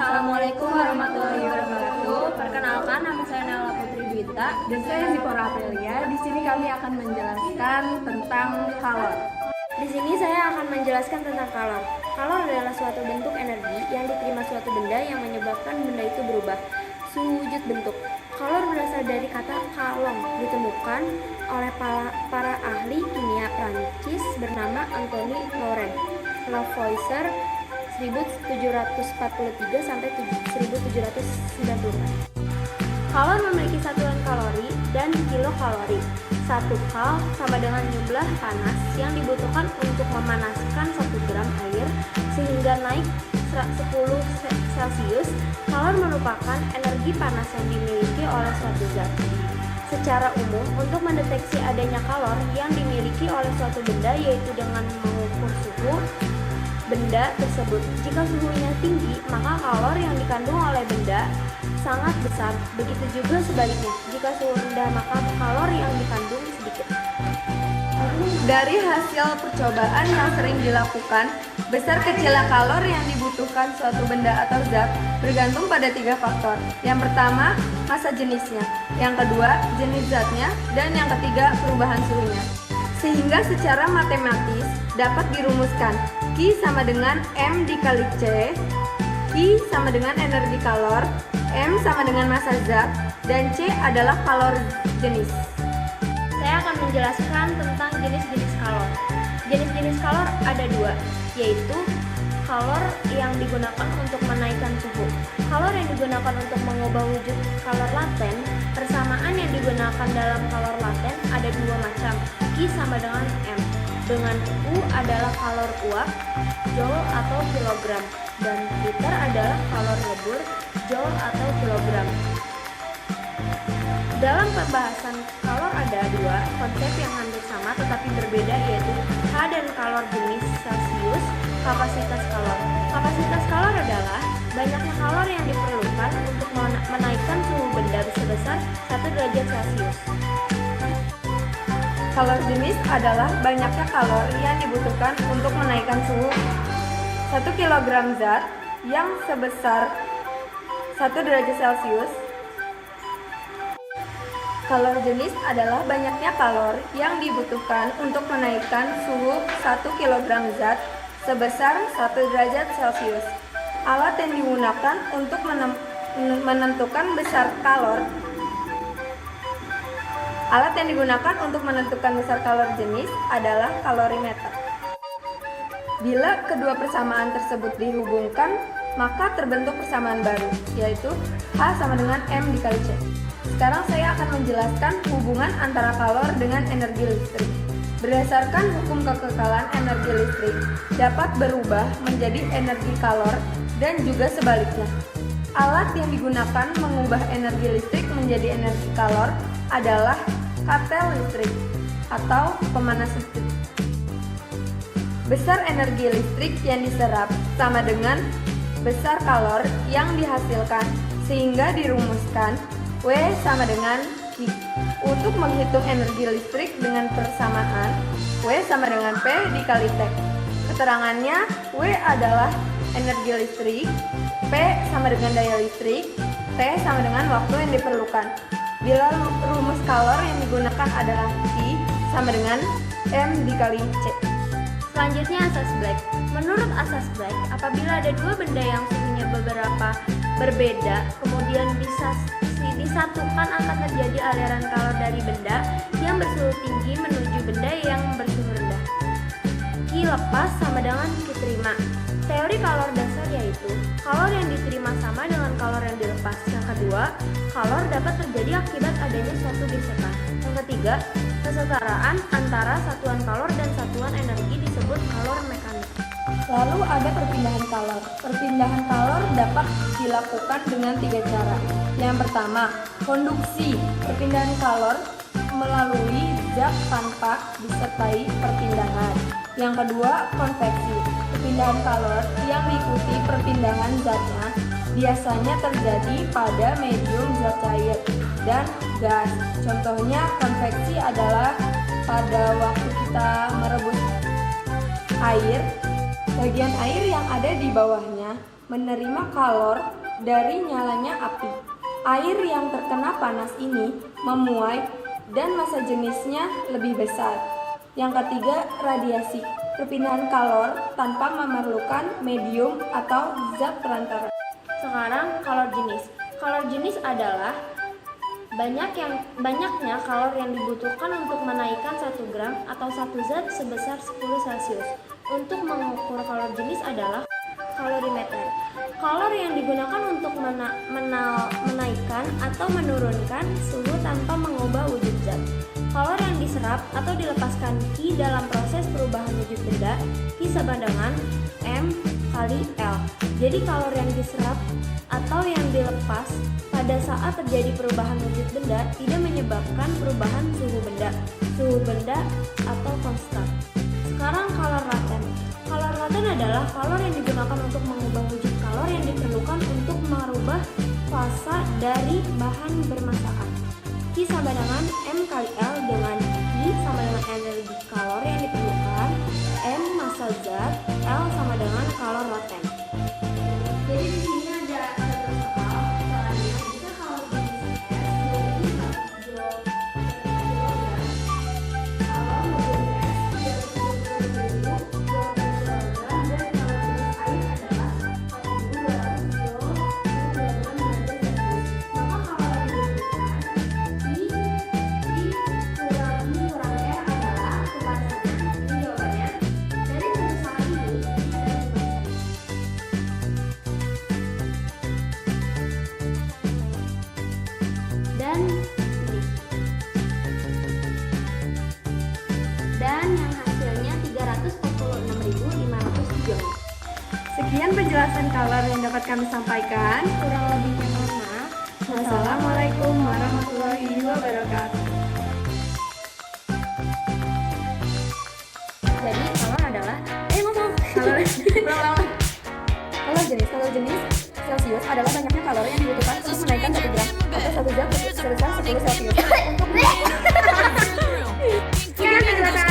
Assalamualaikum warahmatullahi wabarakatuh. Perkenalkan, nama saya Nala Putri Dwita Dan saya Zipora Aprilia. Di sini kami akan menjelaskan tentang kalor. Di sini saya akan menjelaskan tentang kalor. Kalor adalah suatu bentuk energi yang diterima suatu benda yang menyebabkan benda itu berubah sewujud bentuk. Kalor berasal dari kata kalong, ditemukan oleh para ahli kimia Prancis bernama Anthony Laurent Lavoisier 1743 sampai 1794. Kalor memiliki satuan kalori dan kilokalori. 1 kal sama dengan jumlah panas yang dibutuhkan untuk memanaskan 1 gram air sehingga naik 10 Celcius. Kalor merupakan energi panas yang dimiliki oleh suatu zat. Secara umum, untuk mendeteksi adanya kalor yang dimiliki oleh suatu benda yaitu dengan mengukur suhu benda tersebut. Jika suhunya tinggi, maka kalor yang dikandung oleh benda sangat besar. Begitu juga sebaliknya, jika suhu rendah maka kalor yang dikandung sedikit. Dari hasil percobaan yang sering dilakukan, besar kecilnya kalor yang dibutuhkan suatu benda atau zat bergantung pada 3 faktor. Yang pertama, massa jenisnya. Yang kedua, jenis zatnya. Dan yang ketiga, perubahan suhunya. Sehingga secara matematis dapat dirumuskan Q sama dengan M dikali C, Q sama dengan energi kalor, M sama dengan massa zat, dan C adalah kalor jenis. Saya akan menjelaskan tentang jenis-jenis kalor. Jenis-jenis kalor ada 2, yaitu kalor yang digunakan untuk menaikkan suhu. Kalor yang digunakan untuk mengubah wujud kalor laten. Persamaan yang digunakan dalam kalor laten ada 2 macam, Q sama dengan M. Dengan U adalah kalor uap, joule atau kilogram, dan liter adalah kalor lebur, joule atau kilogram. Dalam pembahasan kalor ada 2 konsep yang hampir sama tetapi berbeda, yaitu H dan kalor jenis Celcius, kapasitas kalor. Kapasitas kalor adalah banyaknya kalor yang diperlukan untuk menaikkan suhu benda sebesar 1 derajat Celcius. Kalor jenis adalah banyaknya kalor yang dibutuhkan untuk menaikkan suhu 1 kg zat yang sebesar 1 derajat Celcius. Kalor jenis adalah banyaknya kalor yang dibutuhkan untuk menaikkan suhu 1 kg zat sebesar 1 derajat Celcius. Alat yang digunakan untuk menentukan besar kalor. Alat yang digunakan untuk menentukan besar kalor jenis adalah kalorimeter. Bila kedua persamaan tersebut dihubungkan, maka terbentuk persamaan baru, yaitu H sama dengan M dikali C. Sekarang saya akan menjelaskan hubungan antara kalor dengan energi listrik. Berdasarkan hukum kekekalan energi listrik, dapat berubah menjadi energi kalor dan juga sebaliknya. Alat yang digunakan mengubah energi listrik menjadi energi kalor adalah katel listrik atau pemanas listrik. Besar energi listrik yang diserap sama dengan besar kalor yang dihasilkan, sehingga dirumuskan W sama dengan Q. Untuk menghitung energi listrik dengan persamaan, W sama dengan P dikali T. Keterangannya, W adalah energi listrik, P sama dengan daya listrik, T sama dengan waktu yang diperlukan. Bila rumus kalor yang digunakan adalah Q sama dengan M dikali C. Selanjutnya asas Black. Menurut asas Black, apabila ada 2 benda yang suhunya berbeda, kemudian disatukan akan terjadi aliran kalor dari benda yang bersuhu tinggi menuju benda yang bersuhu rendah. Q lepas sama dengan Q terima. Teori kalor dasar yaitu kalor yang diterima sama dengan kalor yang dilepas. Yang kedua, kalor dapat terjadi akibat adanya suatu gesekan. Yang ketiga, kesetaraan antara satuan kalor dan satuan energi disebut kalor mekanik. Lalu ada perpindahan kalor. Perpindahan kalor dapat dilakukan dengan 3 cara. Yang pertama, konduksi. Perpindahan kalor melalui zat tanpa disertai perpindahan. Yang kedua, konveksi. Perpindahan kalor yang diikuti perpindahan zatnya biasanya terjadi pada medium zat cair dan gas. Contohnya konveksi adalah pada waktu kita merebus air Bagian air yang ada di bawahnya menerima kalor dari nyalanya api. Air yang terkena panas ini memuai dan massa jenisnya lebih besar. Yang ketiga, radiasi. Perpindahan kalor tanpa memerlukan medium atau zat perantara. Sekarang kalor jenis. Kalor jenis adalah banyaknya kalor yang dibutuhkan untuk menaikkan 1 gram atau satu zat sebesar 10 Celcius. Untuk mengukur kalor jenis adalah kalorimeter. Kalor yang digunakan untuk menaikkan atau menurunkan suhu tanpa mengubah wujud zat. Kalor yang diserap atau dilepaskan Q dalam proses perubahan wujud benda, Q sama dengan M kali L. Jadi kalor yang diserap atau yang dilepas pada saat terjadi perubahan wujud benda tidak menyebabkan perubahan suhu benda atau konstan. Sekarang kalor laten. Kalor laten adalah kalor yang digunakan untuk mengubah wujud kalor yang diperlukan untuk merubah fasa dari bahan bermassaan. Q sama dengan M kali L, dengan Q sama dengan energi kalor yang diperlukan, M massa zat, L sama dengan kalor laten. Jadi di sini ada beberapa hal. Soalnya jika kalor jenis S 2000 joule dan yang hasilnya 346.500 joule. Sekian penjelasan kalor yang dapat kami sampaikan. Kurang lebihnya mohon maaf. Wassalamualaikum warahmatullahi wabarakatuh. Jadi kalor adalah Kalor jenis Celcius adalah banyaknya kalori yang dibutuhkan untuk menaikkan 1 gram atau 1 zat sebesar 10 Celcius. Sekian penjelasan